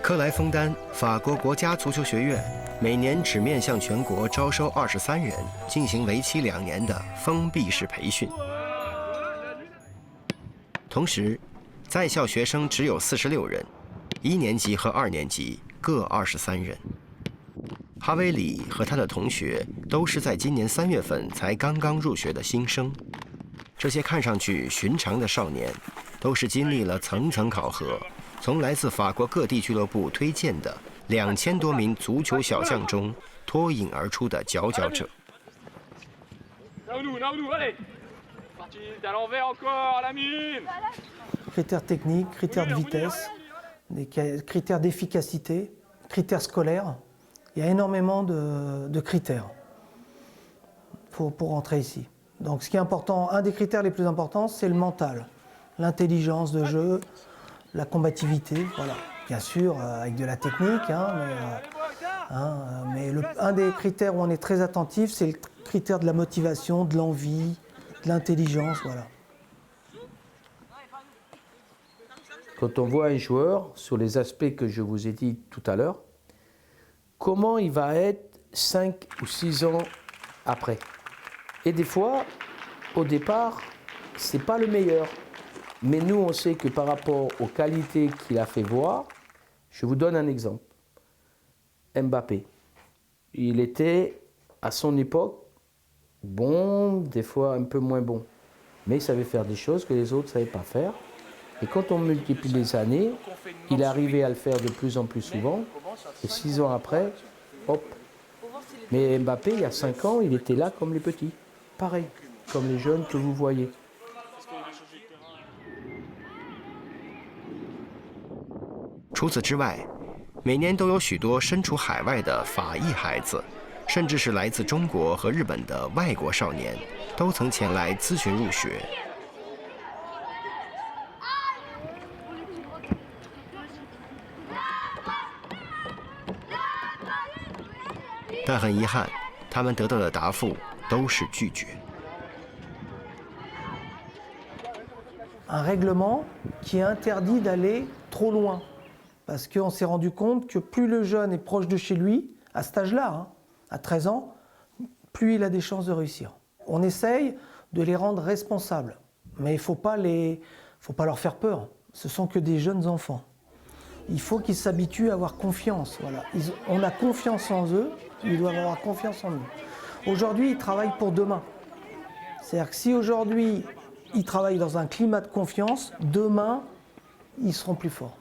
克莱枫丹，法国国家足球学院，每年只面向全国招收23人，进行为期2年的封闭式培训。同时，在校学生只有46人，1年级和2年级各23人。哈维里和他的同学都是在今年3月份才刚刚入学的新生。这些看上去寻常的少年，都是经历了层层考核，从来自法国各地俱乐部推荐的2000多名足球小将中脱颖而出的佼佼者。Critères techniques, critères de vitesse, des critères d'efficacité, critères scolaires. Il y a énormément de critères pour rentrer ici. Donc ce qui est important, un des critères les plus importants, c'est le mental, l'intelligence de jeu, la combativité, voilà. Bien sûr, avec de la technique, mais un des critères où on est très attentif, c'est le critère de la motivation, de l'envie, de l'intelligence, voilà. Quand on voit un joueur, sur les aspects que je vous ai dit tout à l'heure, comment il va être 5 ou 6 ans après. Et des fois, au départ, c'est pas le meilleur. Mais nous, on sait que par rapport aux qualités qu'il a fait voir, je vous donne un exemple. Mbappé. Il était, à son époque, bon, des fois un peu moins bon. Mais il savait faire des choses que les autres ne savaient pas faire. Et quand on multiplie les années, il est arrivé à le faire de plus en plus souvent. Et 6 ans après, hop. Mais Mbappé, il y a 5 ans, il était là comme les petits. Pareil, comme les jeunes que vous voyez. 除此之外，每年都有许多身处海外的法裔孩子，甚至是来自中国和日本的外国少年，都曾前来咨询入学。但很遗憾，他们得到的答复都是拒绝。Un règlement qui interdit d'aller trop loin. Parce qu'on s'est rendu compte que plus le jeune est proche de chez lui, à cet âge-là, à 13 ans, plus il a des chances de réussir. On essaye de les rendre responsables, mais il ne faut pas leur faire peur. Ce sont que des jeunes enfants. Il faut qu'ils s'habituent à avoir confiance. Voilà. On a confiance en eux, ils doivent avoir confiance en nous. Aujourd'hui, ils travaillent pour demain. C'est-à-dire que si aujourd'hui, ils travaillent dans un climat de confiance, demain, ils seront plus forts.